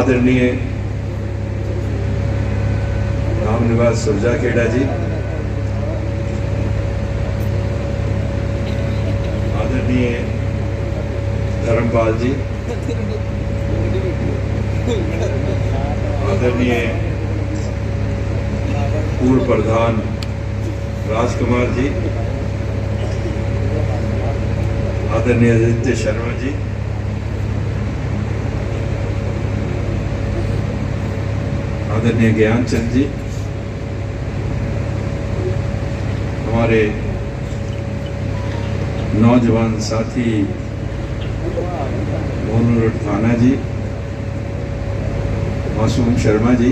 आदरणीय रामनिवास सुरजा खेड़ा जी, आदरणीय धर्मपाल जी, आदरणीय पूर्व प्रधान राजकुमार जी, आदरणीय आदित्य शर्मा जी, आदरणीय ज्ञानचंद जी, हमारे नौजवान साथी मोनू थाना जी, मासूम शर्मा जी,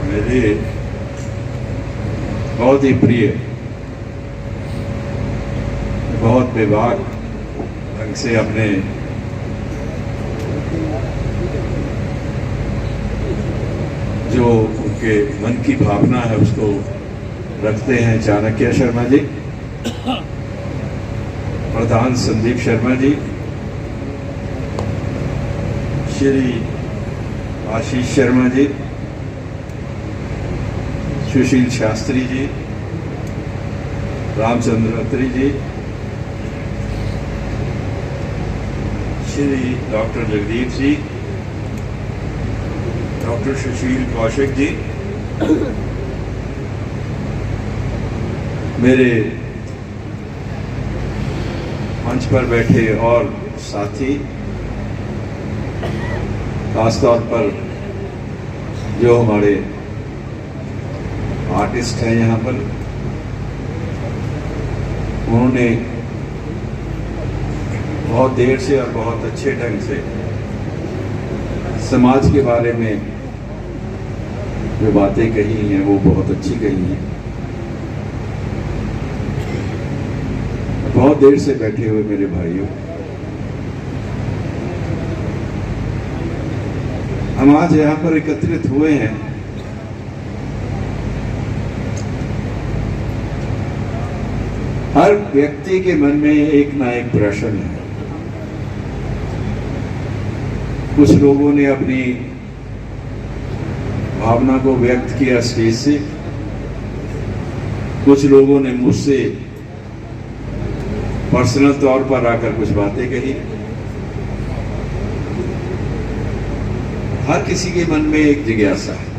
मेरे बहुत ही प्रिय, बहुत बेबाक ढंग से अपने जो उनके मन की भावना है उसको रखते हैं चाणक्य शर्मा जी, प्रधान संदीप शर्मा जी, श्री आशीष शर्मा जी, सुशील शास्त्री जी, रामचंद्र अत्री जी, श्री डॉक्टर जगदीप जी, डॉक्टर सुशील कौशिक जी, मेरे मंच पर बैठे और साथी, खासतौर पर जो हमारे आर्टिस्ट हैं यहाँ पर, उन्होंने बहुत देर से और बहुत अच्छे ढंग से समाज के बारे में जो बातें कही हैं वो बहुत अच्छी कही हैं। बहुत देर से बैठे हुए मेरे भाइयों, हम आज यहाँ पर एकत्रित हुए हैं हर व्यक्ति के मन में एक ना एक प्रश्न है। कुछ लोगों ने अपनी भावना को व्यक्त किया स्टेज से, कुछ लोगों ने मुझसे पर्सनल तौर पर आकर कुछ बातें कही। हर किसी के मन में एक जिज्ञासा है,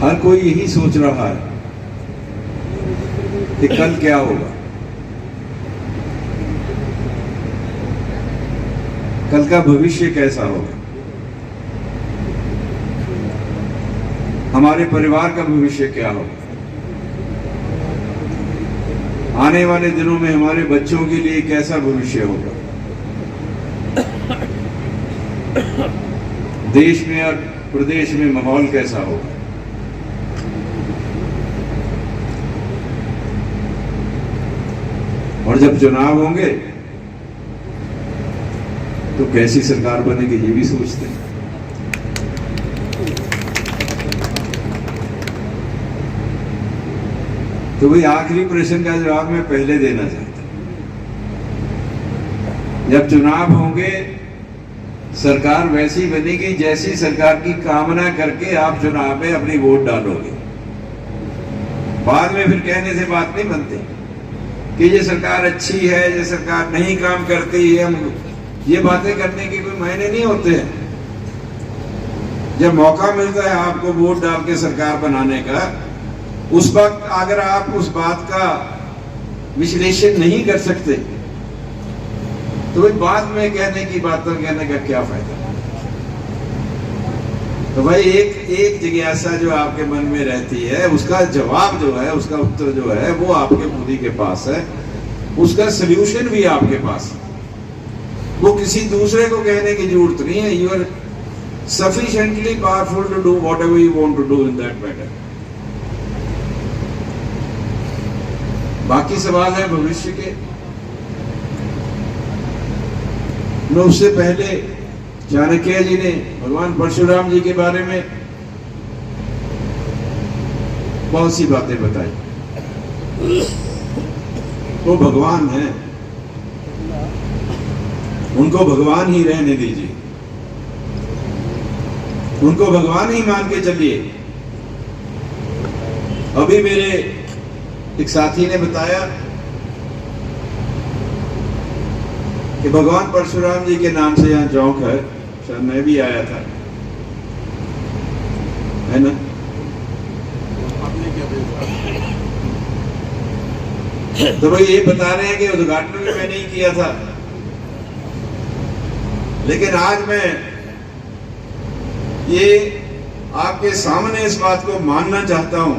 हर कोई यही सोच रहा है कि कल क्या होगा, कल का भविष्य कैसा होगा, हमारे परिवार का भविष्य क्या होगा, आने वाले दिनों में हमारे बच्चों के लिए कैसा भविष्य होगा, देश में और प्रदेश में माहौल कैसा होगा। और जब चुनाव होंगे तो कैसी सरकार बनेगी ये भी सोचते हैं। तो भाई आखिरी प्रश्न का जवाब मैं पहले देना चाहता हूं। जब चुनाव होंगे सरकार वैसी बनेगी जैसी सरकार की कामना करके आप चुनाव में अपनी वोट डालोगे। बाद में फिर कहने से बात नहीं बनती कि ये सरकार अच्छी है, ये सरकार नहीं काम करती है। हम ये बातें करने के कोई मायने नहीं होते हैं। जब मौका मिलता है आपको वोट डाल के सरकार बनाने का, उस वक्त अगर आप उस बात का विश्लेषण नहीं कर सकते तो भाई बाद में कहने की बातों कहने का क्या फायदा। तो भाई एक जिज्ञासा जो आपके मन में रहती है उसका जवाब जो है, उसका उत्तर जो है वो आपके खुद ही के पास है, उसका सल्यूशन भी आपके पास है। वो किसी दूसरे को कहने की जरूरत नहीं है। You are sufficiently powerful to do whatever you want to do in that matter. बाकी सवाल है भविष्य के। मैं उससे पहले चाणक्य जी ने भगवान परशुराम जी के बारे में बहुत सी बातें बताई। वो भगवान है, उनको भगवान ही रहने दीजिए, उनको भगवान ही मान के चलिए। अभी मेरे एक साथी ने बताया कि भगवान परशुराम जी के नाम से यहाँ चौक है, शायद मैं भी आया था, है ना? तो भाई ये बता रहे हैं कि उद्घाटन भी मैंने ही किया था, लेकिन आज मैं ये आपके सामने इस बात को मानना चाहता हूं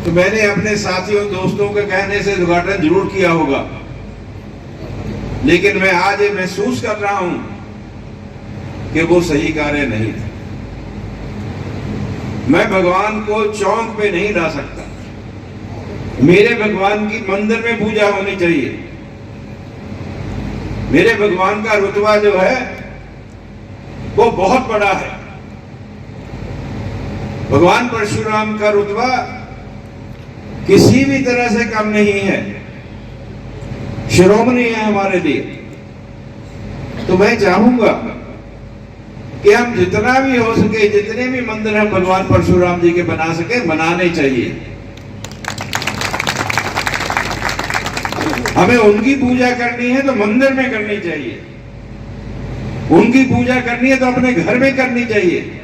कि मैंने अपने साथियों दोस्तों के कहने से उद्घाटन जरूर किया होगा, लेकिन मैं आज ये महसूस कर रहा हूं कि वो सही कार्य नहीं था। मैं भगवान को चौक पे नहीं ला सकता, मेरे भगवान की मंदिर में पूजा होनी चाहिए। मेरे भगवान का रुतबा जो है वो बहुत बड़ा है। भगवान परशुराम का रुतबा किसी भी तरह से कम नहीं है, शिरोमणि है हमारे लिए। तो मैं चाहूंगा कि हम जितना भी हो सके, जितने भी मंदिर हम भगवान परशुराम जी के बना सके, बनाने चाहिए। हमें उनकी पूजा करनी है तो मंदिर में करनी चाहिए, उनकी पूजा करनी है तो अपने घर में करनी चाहिए।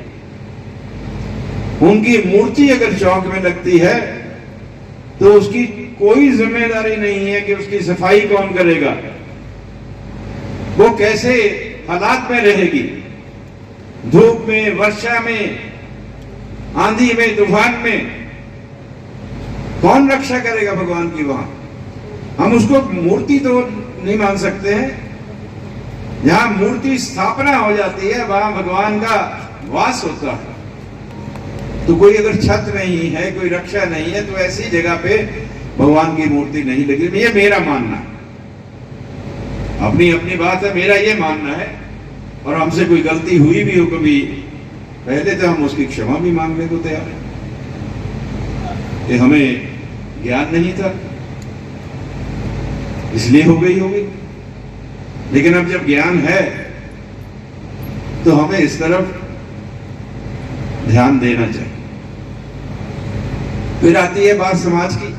उनकी मूर्ति अगर चौक में लगती है तो उसकी कोई जिम्मेदारी नहीं है कि उसकी सफाई कौन करेगा, वो कैसे हालात में रहेगी, धूप में, वर्षा में, आंधी में, तूफान में, कौन रक्षा करेगा भगवान की वहां? हम उसको मूर्ति तो नहीं मान सकते हैं। जहां मूर्ति स्थापना हो जाती है वहां भगवान का वास होता है। तो कोई अगर छत नहीं है, कोई रक्षा नहीं है, तो ऐसी जगह पे भगवान की मूर्ति नहीं लगी। ये मेरा मानना है, अपनी अपनी बात है, मेरा ये मानना है। और हमसे कोई गलती हुई भी हो कभी पहले, तो हम उसकी क्षमा भी मांगने को तैयार हैं कि हमें ज्ञान नहीं था इसलिए हो गई होगी। लेकिन अब जब ज्ञान है तो हमें इस तरफ ध्यान देना चाहिए। फिर आती है बात समाज की।